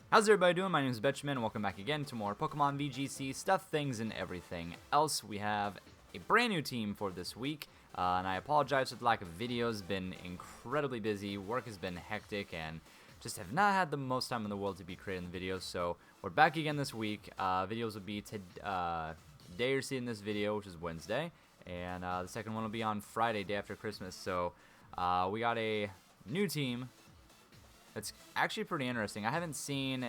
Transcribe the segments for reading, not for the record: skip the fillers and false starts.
How's everybody doing? My name is Betchman, and welcome back again to more Pokemon VGC stuff, things, and everything else. We have a brand new team for this week, and I apologize for the lack of videos. Been incredibly busy, work has been hectic, and just have not had the most time in the world to be creating the videos. So we're back again this week. Videos will be today you're seeing this video, which is Wednesday, and the second one will be on Friday, day after Christmas. So we got a new team. It's actually pretty interesting. I haven't seen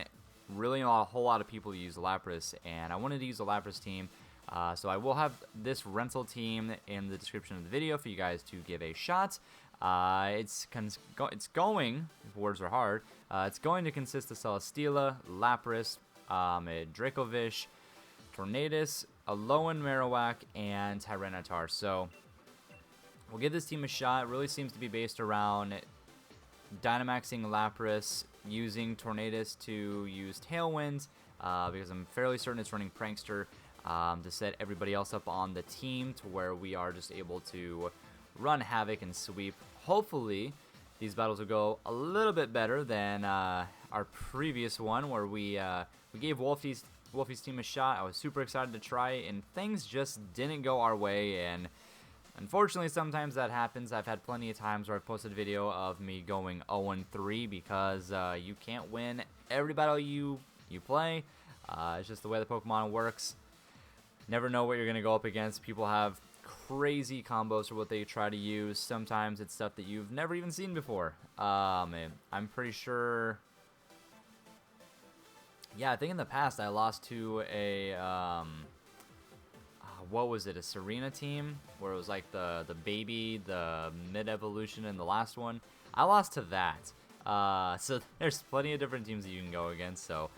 really a whole lot of people use Lapras, and I wanted to use a Lapras team. So I will have this rental team in the description of the video for you guys to give a shot. It's going, if words are hard, it's going to consist of Celesteela, Lapras, a Dracovish, Tornadus, a Alolan Marowak, and Tyranitar. So we'll give this team a shot. It really seems to be based around Dynamaxing Lapras, using Tornadus to use Tailwind, because I'm fairly certain it's running Prankster, to set everybody else up on the team to where we are just able to run Havoc and sweep. Hopefully, these battles will go a little bit better than our previous one, where we gave Wolfie's team a shot. I was super excited to try it, and things just didn't go our way, and unfortunately, sometimes that happens. I've had plenty of times where I've posted a video of me going 0-3 because you can't win every battle you play. It's just the way the Pokemon works. Never know what you're going to go up against. People have crazy combos for what they try to use. Sometimes it's stuff that you've never even seen before. I'm pretty sure... Yeah, I think in the past I lost to a... what was it, a Serena team, where it was like the baby, the mid-evolution, and the last one. I lost to that. So there's plenty of different teams that you can go against. So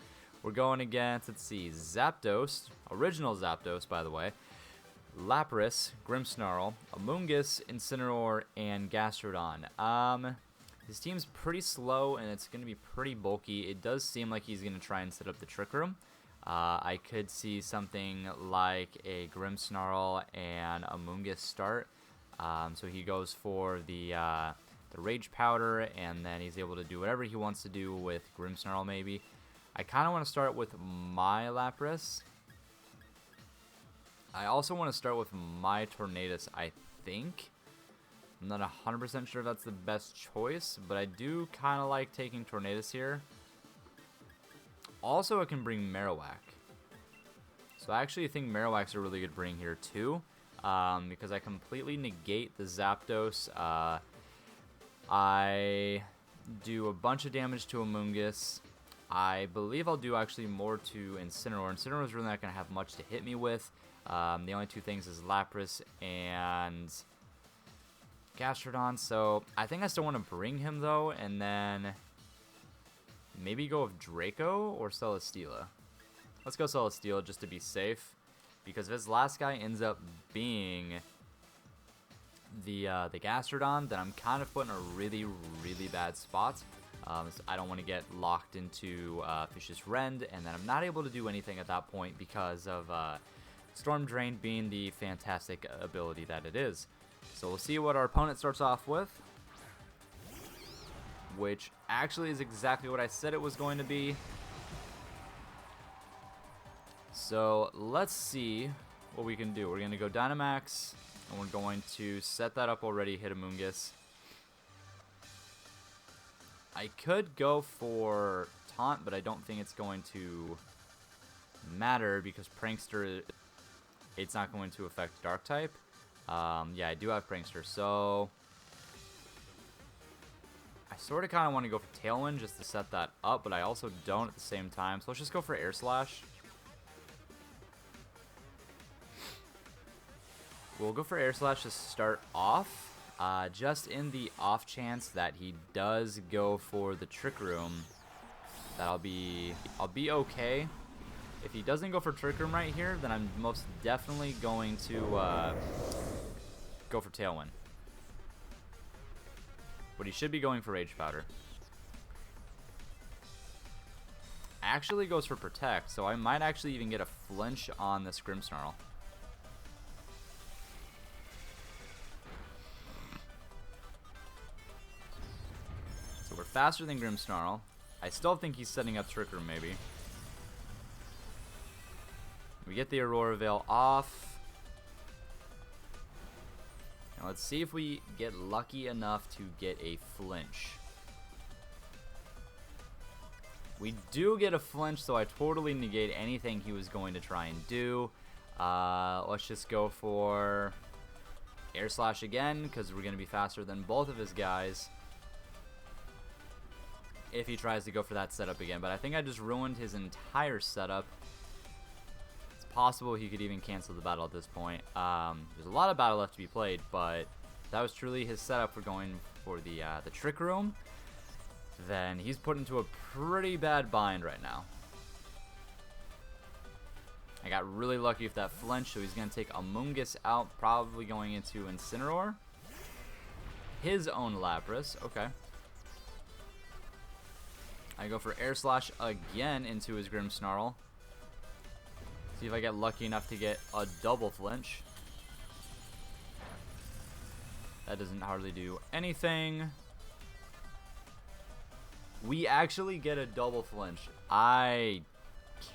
we're going against, let's see, Zapdos, original Zapdos, by the way, Lapras, Grimmsnarl, Amoonguss, Incineroar, and Gastrodon. His team's pretty slow, and it's going to be pretty bulky. It does seem like he's going to try and set up the Trick Room. I could see something like a Grimmsnarl and a Amoonguss start. So he goes for the Rage Powder, and then he's able to do whatever he wants to do with Grimmsnarl maybe. I kind of want to start with my Lapras. I also want to start with my Tornadus, I think. I'm not 100% sure if that's the best choice, but I do kind of like taking Tornadus here. Also, it can bring Marowak. So I actually think Marowak's a really good bring here too, because I completely negate the Zapdos. I do a bunch of damage to Amoonguss. I believe I'll do actually more to Incineroar. Incineroar's really not going to have much to hit me with. The only two things is Lapras and Gastrodon. So I think I still want to bring him though, and then maybe go with Draco or Celesteela. Let's go Celesteela just to be safe, because if his last guy ends up being the Gastrodon, then I'm kind of put in a really, really bad spot. So I don't want to get locked into Vicious Rend, and then I'm not able to do anything at that point because of Storm Drain being the fantastic ability that it is. So we'll see what our opponent starts off with, which actually is exactly what I said it was going to be. So let's see what we can do. We're going to go Dynamax, and we're going to set that up already, hit Amoonguss. I could go for Taunt, but I don't think it's going to matter because Prankster, it's not going to affect Dark type. Yeah, I do have Prankster, so I sort of kind of want to go for Tailwind just to set that up, but I also don't at the same time. So let's just go for Air Slash. We'll go for Air Slash to start off. Just in the off chance that he does go for the Trick Room, that I'll be okay. If he doesn't go for Trick Room right here, then I'm most definitely going to go for Tailwind. But he should be going for Rage Powder. Actually goes for Protect, so I might actually even get a flinch on this Grimmsnarl. So we're faster than Grimmsnarl. I still think he's setting up Trick Room, maybe. We get the Aurora Veil off. Now let's see if we get lucky enough to get a flinch. We do get a flinch, so I totally negate anything he was going to try and do. Let's just go for Air Slash again, because we're going to be faster than both of his guys if he tries to go for that setup again. But I think I just ruined his entire setup. It's possible he could even cancel the battle at this point. There's a lot of battle left to be played, but if that was truly his setup for going for the Trick Room, then he's put into a pretty bad bind right now. I got really lucky with that flinch, so he's going to take Amoonguss out, probably going into Incineroar. His own Lapras, okay. I go for Air Slash again into his Grimmsnarl. See if I get lucky enough to get a double flinch. That doesn't hardly do anything. We actually get a double flinch. I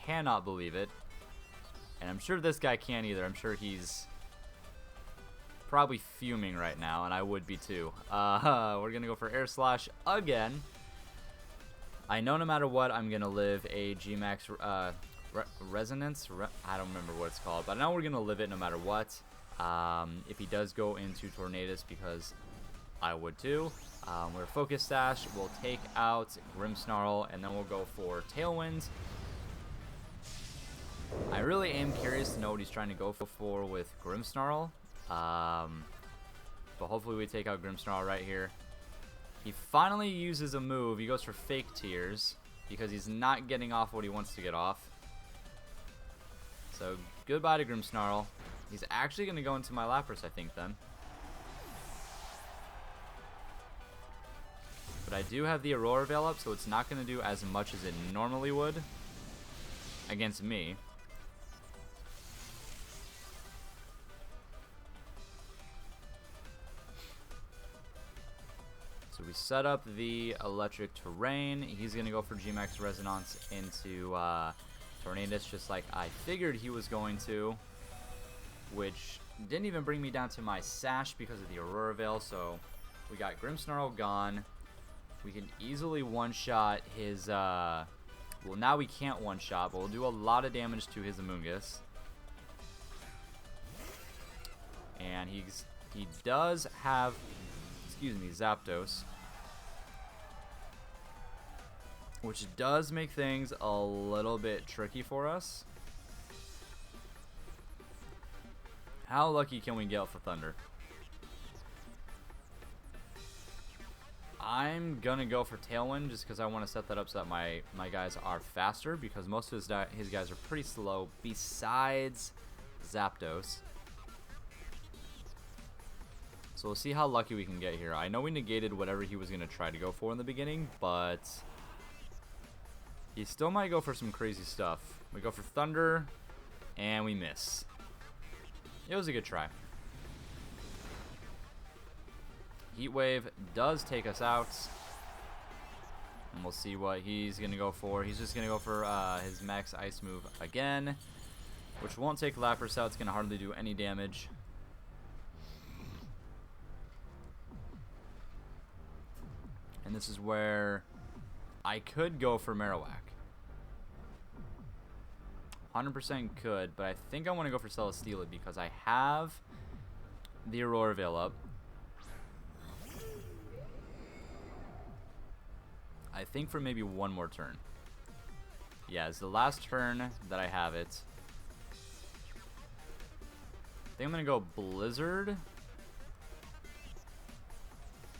cannot believe it. And I'm sure this guy can't either. I'm sure he's probably fuming right now, and I would be too. We're going to go for Air Slash again. I know no matter what, I'm going to live a G-Max Resonance. I don't remember what it's called, but I know we're going to live it no matter what. If he does go into Tornadus, because I would too. We're Focus Sash. We'll take out Grimmsnarl, and then we'll go for Tailwind. I really am curious to know what he's trying to go for with Grimmsnarl. But hopefully we take out Grimmsnarl right here. He finally uses a move. He goes for Fake Tears because he's not getting off what he wants to get off. So goodbye to Grimmsnarl. He's actually going to go into my Lapras, I think, then. But I do have the Aurora Veil up, so it's not going to do as much as it normally would against me. So we set up the Electric Terrain. He's going to go for G-Max Resonance into Tornadus, just like I figured he was going to. Which didn't even bring me down to my Sash because of the Aurora Veil. So we got Grimmsnarl gone. We can easily one-shot his... well, now we can't one-shot, but we'll do a lot of damage to his Amoonguss. And he does have... excuse me, Zapdos, which does make things a little bit tricky for us. How lucky can we get for Thunder? I'm gonna go for Tailwind just because I want to set that up so that my guys are faster, because most of his guys are pretty slow besides Zapdos. So we'll see how lucky we can get here. I know we negated whatever he was going to try to go for in the beginning, but he still might go for some crazy stuff. We go for Thunder, and we miss. It was a good try. Heat Wave does take us out, and we'll see what he's going to go for. He's just going to go for his Max Ice move again, which won't take Lapras out. It's going to hardly do any damage. And this is where I could go for Marowak. 100% could, but I think I want to go for Celesteela because I have the Aurora Veil up. I think for maybe one more turn. Yeah, it's the last turn that I have it. I think I'm going to go Blizzard.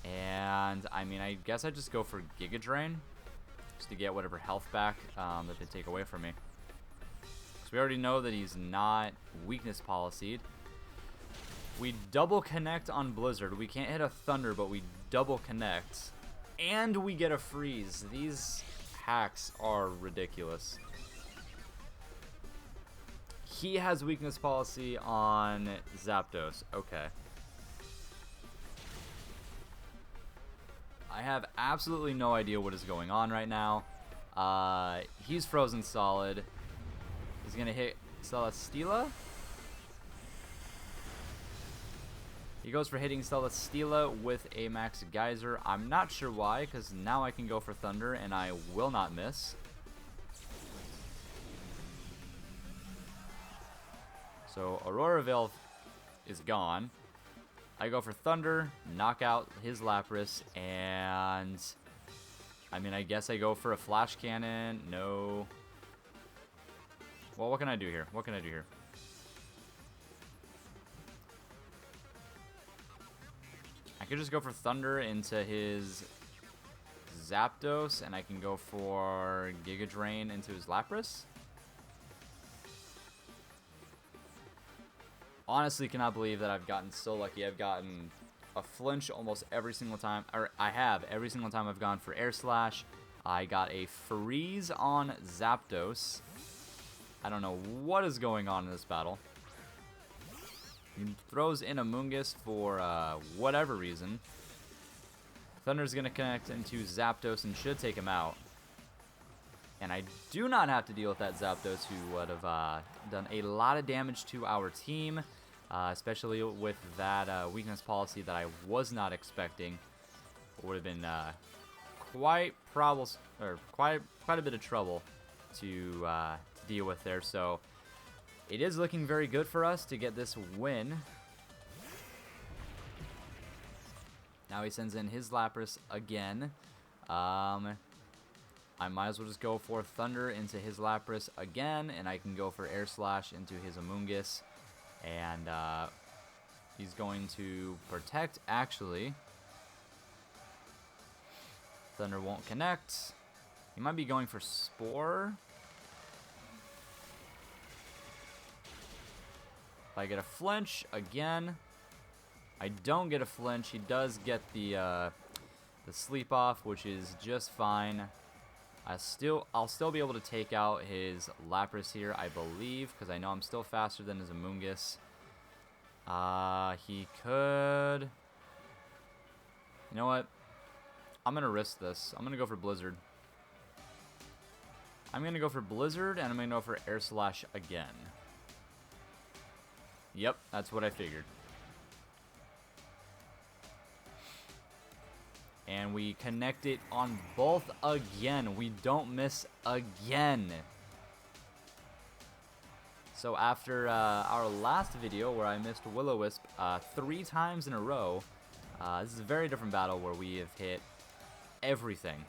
And, I mean, I guess I just go for Giga Drain just to get whatever health back that they take away from me. Because we already know that he's not weakness policy'd. We double connect on Blizzard. We can't hit a Thunder, but we double connect. And we get a Freeze. These hacks are ridiculous. He has weakness policy on Zapdos. Okay. I have absolutely no idea what is going on right now. He's frozen solid. He's going to hit Celesteela. He goes for hitting Celesteela with a Max Geyser. I'm not sure why, because now I can go for Thunder, and I will not miss. So Aurora Veil is gone. I go for Thunder, knock out his Lapras, and I mean, I guess I go for a Flash Cannon. No. Well, what can I do here? What can I do here? I could just go for Thunder into his Zapdos, and I can go for Giga Drain into his Lapras. Honestly, cannot believe that I've gotten so lucky. I've gotten a flinch almost every single time, or I have every single time I've gone for Air Slash. I got a freeze on Zapdos. I don't know what is going on in this battle. He throws in Amoonguss for whatever reason. Thunder's going to connect into Zapdos and should take him out. And I do not have to deal with that Zapdos, who would have done a lot of damage to our team, especially with that weakness policy that I was not expecting. It would have been quite a bit of trouble to deal with there. So it is looking very good for us to get this win. Now he sends in his Lapras again. I might as well just go for Thunder into his Lapras again, and I can go for Air Slash into his Amoonguss. And he's going to protect, actually. Thunder won't connect. He might be going for Spore. If I get a flinch again, I don't get a flinch. He does get the sleep off, which is just fine. I'll still be able to take out his Lapras here, I believe, because I know I'm still faster than his Amoonguss. He could. You know what? I'm gonna risk this. I'm gonna go for Blizzard. I'm gonna go for Blizzard, and I'm gonna go for Air Slash again. Yep, that's what I figured. And we connect it on both again. We don't miss again. So after our last video where I missed Will-O-Wisp 3 times in a row, this is a very different battle where we have hit everything.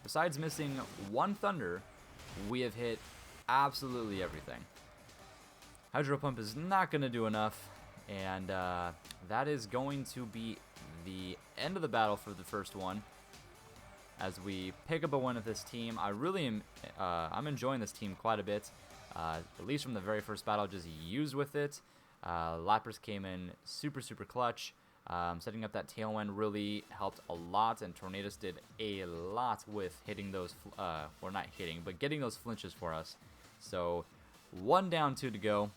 Besides missing one Thunder, we have hit absolutely everything. Hydro Pump is not going to do enough, and that is going to be the end of the battle for the first one. As we pick up a win with this team, I really am I'm enjoying this team quite a bit. At least from the very first battle, just used with it. Lapras came in super clutch. Setting up that Tailwind really helped a lot, and Tornadus did a lot with hitting those, or not hitting, but getting those flinches for us. So 1 down, 2 to go.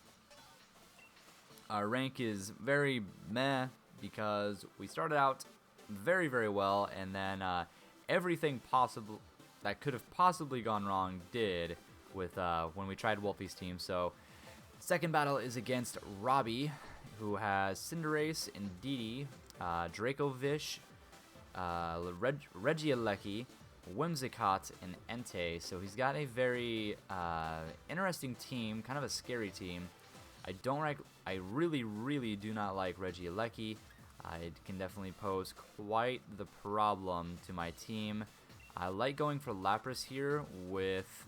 Our rank is very meh because we started out very well, and then everything possible that could have possibly gone wrong did with when we tried Wolfie's team. So second battle is against Robbie, who has Cinderace, Indeedee, Dracovish, Regieleki, Whimsicott, and Entei. So he's got a very interesting team, kind of a scary team. I really do not like Regieleki. It can definitely pose quite the problem to my team. I like going for Lapras here with...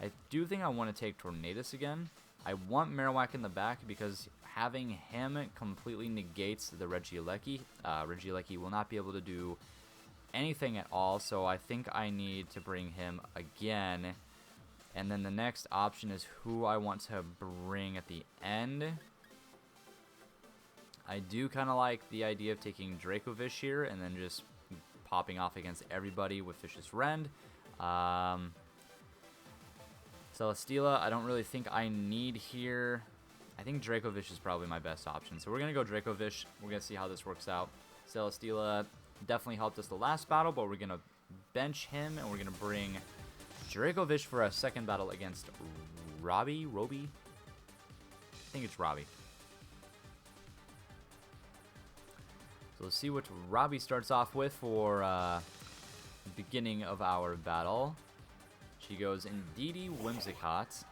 I do think I want to take Tornadus again. I want Marowak in the back because having him completely negates the Regieleki. Regieleki will not be able to do anything at all, so I think I need to bring him again. And then the next option is who I want to bring at the end. I do kind of like the idea of taking Dracovish here and then just popping off against everybody with Vicious Rend. Celesteela, I don't really think I need here. I think Dracovish is probably my best option. So we're going to go Dracovish. We're going to see how this works out. Celesteela definitely helped us the last battle, but we're going to bench him and we're going to bring Dracovish for a second battle against Robbie? I think it's Robbie. So let's see what Robbie starts off with for beginning of our battle. She goes Indeedee Whimsicott.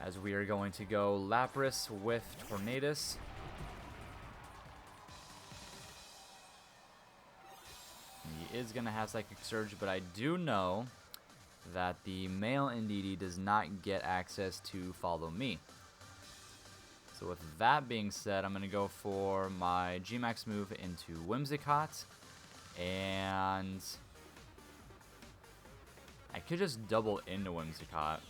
As we are going to go Lapras with Tornadus. He is going to have Psychic Surge, but I do know that the male Indeedee does not get access to Follow Me. So with that being said, I'm going to go for my G-Max move into Whimsicott. And I could just double into Whimsicott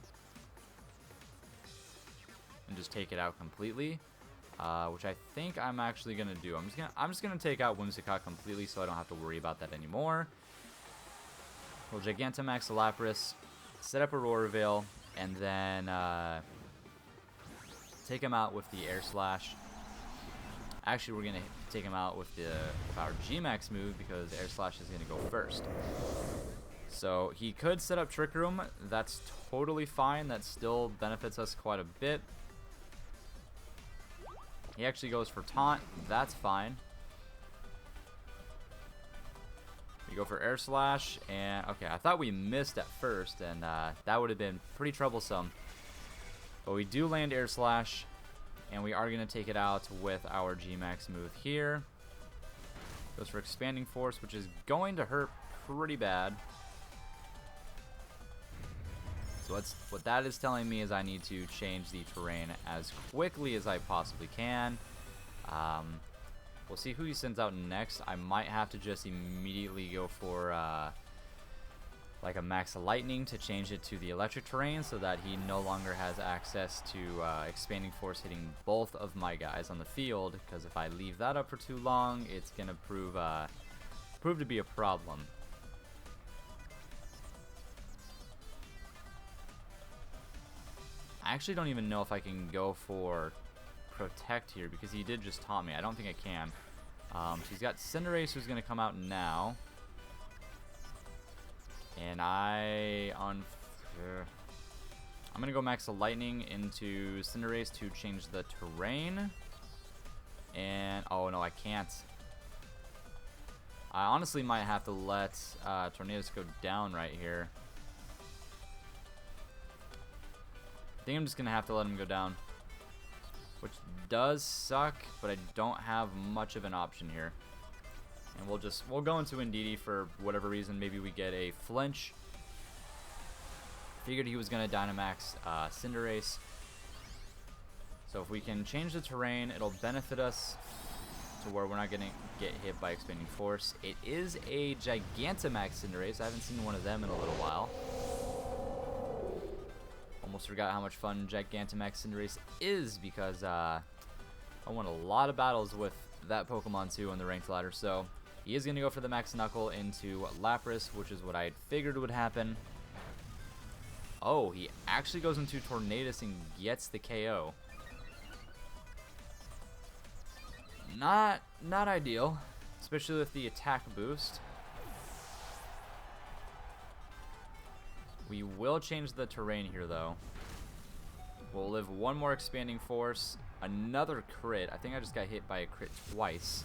and just take it out completely, which I think I'm actually gonna do. I'm just gonna take out Whimsicott completely, so I don't have to worry about that anymore. We'll Gigantamax Lapras, set up Aurora Veil, and then take him out with the Air Slash. Actually, we're gonna take him out with our G-Max move because Air Slash is gonna go first. So he could set up Trick Room. That's totally fine. That still benefits us quite a bit. He actually goes for Taunt. That's fine. We go for Air Slash, and okay, I thought we missed at first, and that would have been pretty troublesome. But we do land Air Slash, and we are going to take it out with our G-Max move here. Goes for Expanding Force, which is going to hurt pretty bad. So what that is telling me is I need to change the terrain as quickly as I possibly can. We'll see who he sends out next. I might have to just immediately go for like a Max Lightning to change it to the electric terrain so that he no longer has access to Expanding Force hitting both of my guys on the field, because if I leave that up for too long, it's going to prove to be a problem. I actually don't even know if I can go for Protect here because he did just taunt me. I don't think I can. So he's got Cinderace who's going to come out now. And I'm going to go Max Lightning into Cinderace to change the terrain. And, oh no, I can't. I honestly might have to let Tornadus go down right here. I think I'm just going to have to let him go down. Which does suck, but I don't have much of an option here. And we'll go into Indeedee for whatever reason. Maybe we get a flinch. Figured he was going to Dynamax Cinderace. So if we can change the terrain, it'll benefit us to where we're not going to get hit by Expanding Force. It is a Gigantamax Cinderace. I haven't seen one of them in a little while. Almost forgot how much fun Gigantamax Cinderace is because I won a lot of battles with that Pokemon too on the ranked ladder. So he is going to go for the Max Knuckle into Lapras, which is what I figured would happen. Oh, he actually goes into Tornadus and gets the KO. Not ideal, especially with the attack boost. We will change the terrain here, though. We'll live one more Expanding Force. Another crit. I think I just got hit by a crit twice.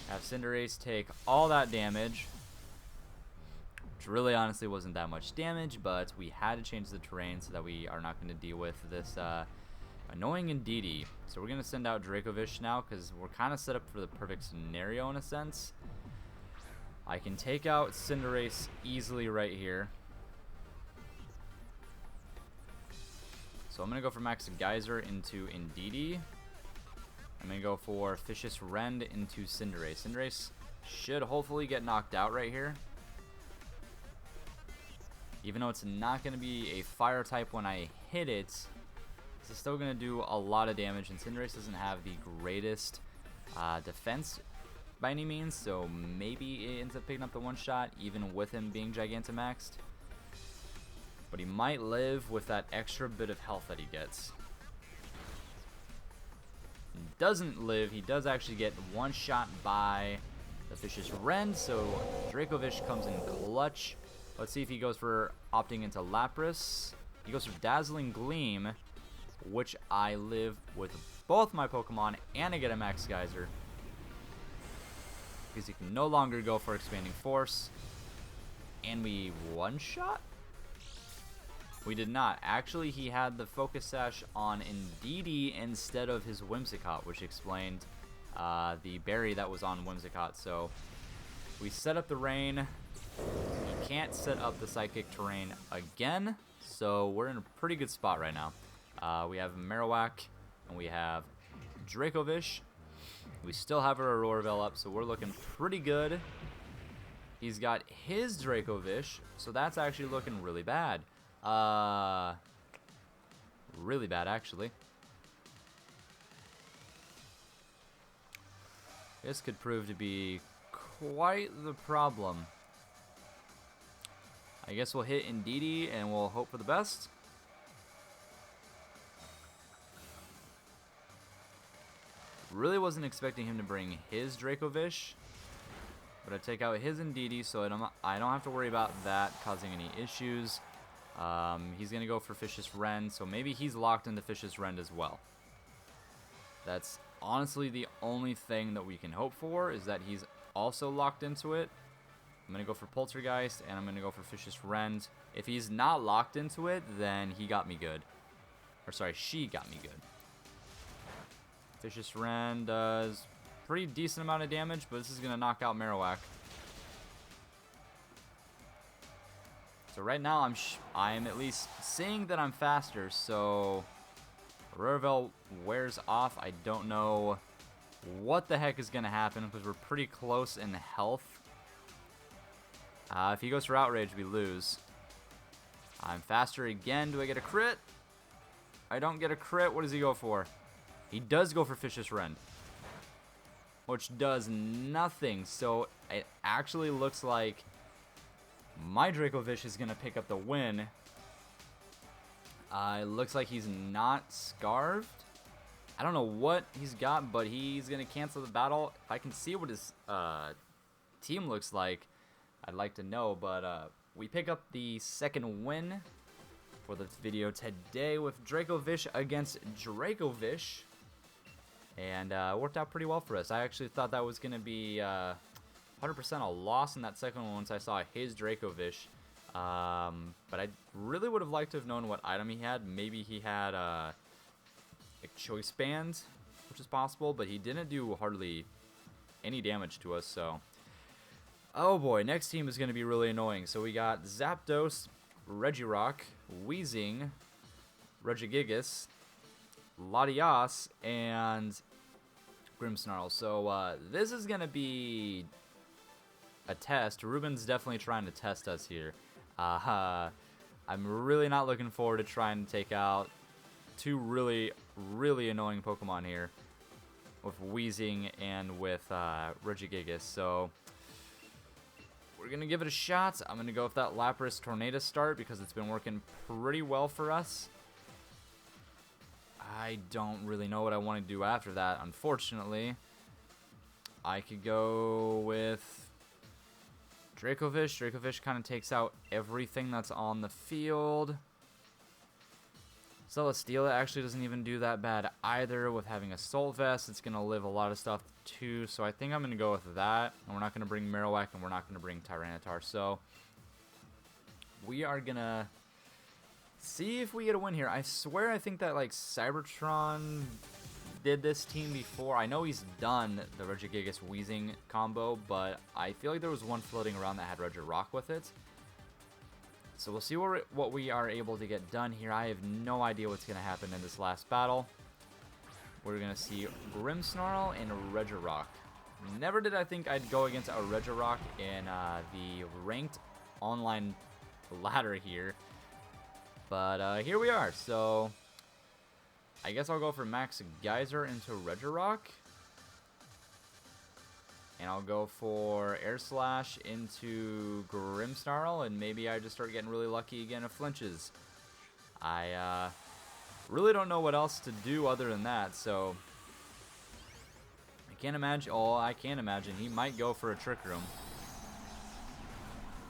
Have Cinderace take all that damage. Which really honestly wasn't that much damage, but we had to change the terrain so that we are not going to deal with this annoying Indeedee. So we're going to send out Dracovish now because we're kind of set up for the perfect scenario in a sense. I can take out Cinderace easily right here. So I'm going to go for Max Geyser into Indeedee. I'm going to go for Vicious Rend into Cinderace. Cinderace should hopefully get knocked out right here. Even though it's not going to be a fire type when I hit it, it's still going to do a lot of damage. And Cinderace doesn't have the greatest defense by any means, so maybe it ends up picking up the one shot even with him being Gigantamaxed. But he might live with that extra bit of health that he gets. doesn't live. He does actually get one shot by the Vicious Rend, so Dracovish comes in clutch. Let's see if he goes for opting into Lapras. He goes for Dazzling Gleam, which I live with both my Pokemon, and I get a Max Geyser. Because he can no longer go for Expanding Force. And we one-shot? We did not. Actually, he had the Focus Sash on Indeedee instead of his Whimsicott, which explained the berry that was on Whimsicott. So we set up the rain. He can't set up the Psychic Terrain again, so we're in a pretty good spot right now. We have Marowak, and we have Dracovish. We still have our Auroraville up, so we're looking pretty good. He's got his Dracovish, so that's actually looking really bad. Really bad, actually. This could prove to be quite the problem. I guess we'll hit Indeedee and we'll hope for the best. Really wasn't expecting him to bring his Dracovish, but I take out his Indeedee, so I don't have to worry about that causing any issues. He's going to go for Vicious Rend, so maybe he's locked into Vicious Rend as well. That's honestly the only thing that we can hope for, is that he's also locked into it. I'm going to go for Poltergeist, and I'm going to go for Vicious Rend. If he's not locked into it, then he got me good. Or sorry, she got me good. Vicious Rend does pretty decent amount of damage, but this is going to knock out Marowak. So right now I'm at least seeing that I'm faster, so Auroraville wears off. I don't know what the heck is going to happen because we're pretty close in health. If he goes for Outrage, we lose. I'm faster again. Do I get a crit? I don't get a crit. What does he go for? He does go for Vicious Rend, which does nothing. So it actually looks like my Dracovish is going to pick up the win. It looks like he's not Scarved. I don't know what he's got, but he's going to cancel the battle. If I can see what his team looks like, I'd like to know. But we pick up the second win for this video today with Dracovish against Dracovish. And it worked out pretty well for us. I actually thought that was going to be 100% a loss in that second one once I saw his Dracovish. But I really would have liked to have known what item he had. Maybe he had a Choice Band, which is possible, but he didn't do hardly any damage to us. So, oh boy, next team is going to be really annoying. So we got Zapdos, Regirock, Weezing, Regigigas, Latias, and Grimmsnarl. So this is going to be a test. Ruben's definitely trying to test us here. I'm really not looking forward to trying to take out two really annoying Pokemon here with Weezing and with Regigigas. So we're going to give it a shot. I'm going to go with that Lapras Tornadus start because it's been working pretty well for us. I don't really know what I want to do after that, unfortunately. I could go with Dracovish. Dracovish kind of takes out everything that's on the field. Celesteela actually doesn't even do that bad either. With having Assault Vest, it's going to live a lot of stuff too. So I think I'm going to go with that. And we're not going to bring Marowak, and we're not going to bring Tyranitar. So we are going to see if we get a win here. I swear I think that like Cybertron did this team before. I know he's done the Regigigas Weezing combo, but I feel like there was one floating around that had Regirock with it. So we'll see what we are able to get done here. I have no idea what's going to happen in this last battle. We're going to see Grimmsnarl and Regirock. Never did I think I'd go against a Regirock in the ranked online ladder here. But here we are. So I guess I'll go for Max Geyser into Regirock. And I'll go for Air Slash into Grimmsnarl, and maybe I just start getting really lucky again if flinches. I really don't know what else to do other than that, so can't imagine. Oh, I can't imagine. He might go for a Trick Room.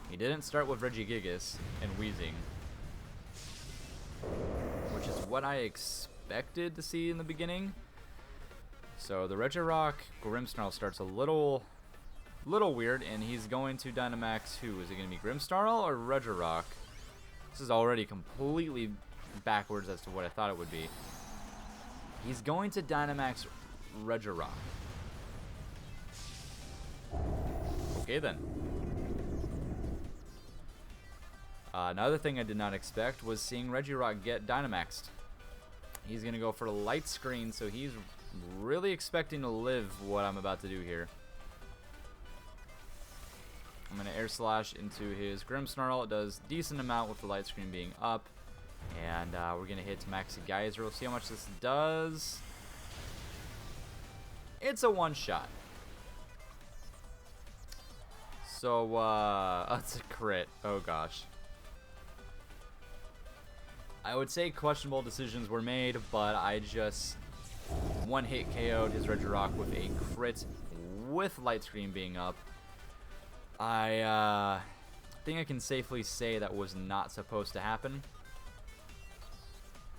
He didn't start with Regigigas and Weezing, which is what I expected to see in the beginning. So the Regirock Grimmsnarl starts a little weird, and he's going to Dynamax who? Is it going to be Grimmsnarl or Regirock? This is already completely backwards as to what I thought it would be. He's going to Dynamax Regirock. Okay then. Another thing I did not expect was seeing Regirock get Dynamaxed. He's going to go for Light Screen, so he's really expecting to live what I'm about to do here. I'm going to Air Slash into his Grimmsnarl. It does decent amount with the Light Screen being up. And we're going to hit Maxi Geyser. We'll see how much this does. It's a one-shot. So, that's a crit. Oh, gosh. I would say questionable decisions were made, but I just one-hit KO'd his Regirock with a crit with Light Screen being up. I think I can safely say that was not supposed to happen.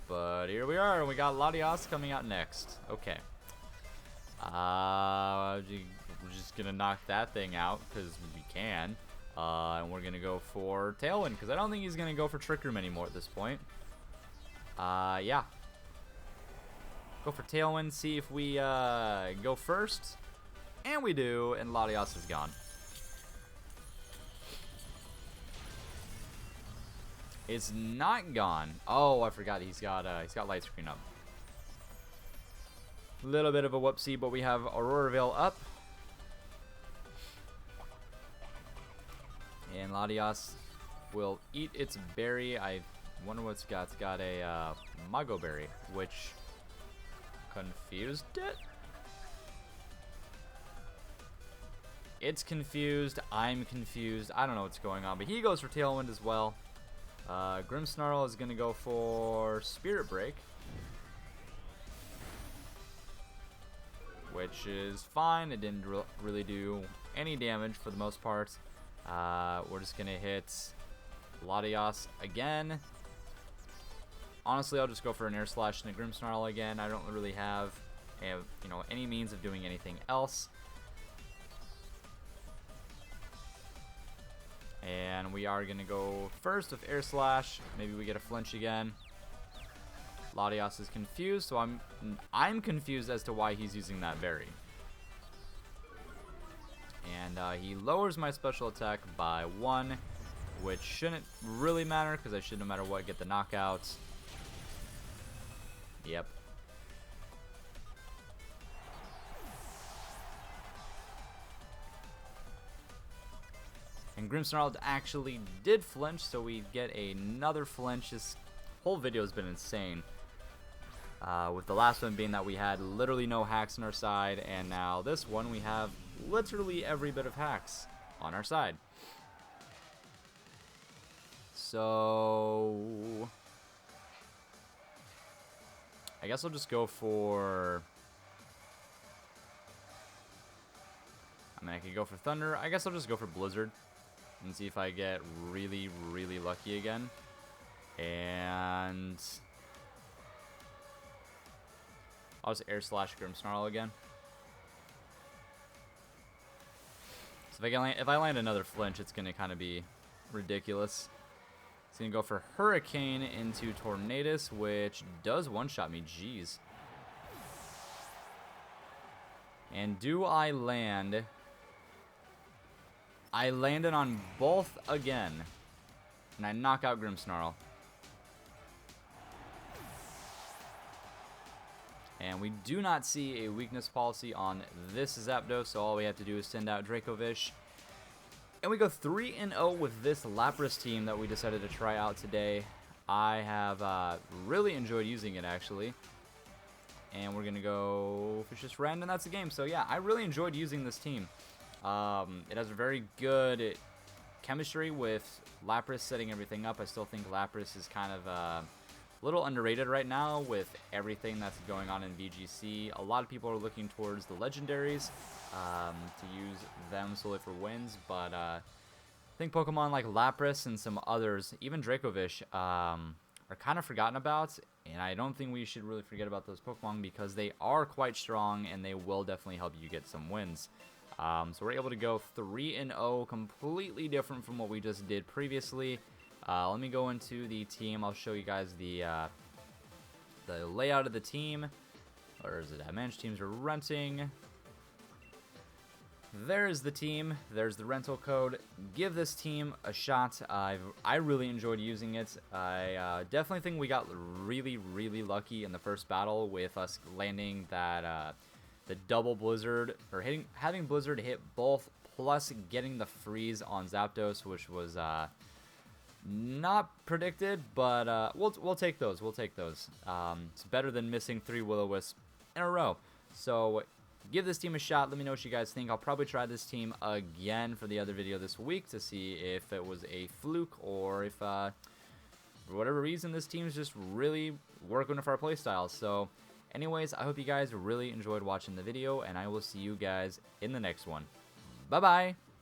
But here we are, and we got Latias coming out next. Okay. We're just going to knock that thing out, because we can. And we're going to go for Tailwind, because I don't think he's going to go for Trick Room anymore at this point. Yeah. Go for Tailwind, see if we go first. And we do, and Latias is gone. It's not gone. Oh, I forgot he's got Light Screen up. Little bit of a whoopsie, but we have Aurora Veil up. And Latias will eat its berry. I wonder what it's got. It's got a Mago Berry, which confused it. It's confused. I'm confused. I don't know what's going on, but he goes for Tailwind as well. Grimmsnarl is going to go for Spirit Break, which is fine. It didn't really do any damage for the most part. We're just going to hit Latias again. Honestly, I'll just go for an Air Slash and a Grimmsnarl again. I don't really have any means of doing anything else. And we are going to go first with Air Slash. Maybe we get a flinch again. Latias is confused, so I'm confused as to why he's using that berry. And he lowers my special attack by 1, which shouldn't really matter because I should, no matter what, get the knockout. Yep. And Grimmsnarl actually did flinch, so we get another flinch. This whole video has been insane. With the last one being that we had literally no hacks on our side, and now this one we have literally every bit of hacks on our side. So I guess I'll just go for... I mean, I could go for Thunder. I guess I'll just go for Blizzard and see if I get really, really lucky again. And I'll just Air Slash Grimmsnarl again. So if I land another flinch, it's going to kind of be ridiculous. It's going to go for Hurricane into Tornadus, which does one-shot me. Jeez. And do I land? I landed on both again. And I knock out Grimmsnarl. And we do not see a weakness policy on this Zapdos, so all we have to do is send out Dracovish. And we go 3-0 with this Lapras team that we decided to try out today. I have really enjoyed using it, actually. And we're going to go Vicious Rend, and that's the game. So yeah, I really enjoyed using this team. It has a very good chemistry with Lapras setting everything up. I still think Lapras is kind of a little underrated right now with everything that's going on in VGC. A lot of people are looking towards the legendaries to use them solely for wins, but I think Pokemon like Lapras and some others, even Dracovish, are kind of forgotten about, and I don't think we should really forget about those Pokemon because they are quite strong and they will definitely help you get some wins. So we're able to go 3-0, completely different from what we just did previously. Let me go into the team. I'll show you guys the layout of the team. Or is it that managed teams are renting? There's the team. There's the rental code. Give this team a shot. I really enjoyed using it. I definitely think we got really, really lucky in the first battle with us landing that the double Blizzard, or having Blizzard hit both, plus getting the freeze on Zapdos, which was not predicted, but we'll take those. We'll take those. It's better than missing 3 Will-O-Wisps in a row. So give this team a shot. Let me know what you guys think. I'll probably try this team again for the other video this week to see if it was a fluke or if, for whatever reason, this team's just really working with our playstyle. So anyways, I hope you guys really enjoyed watching the video, and I will see you guys in the next one. Bye-bye!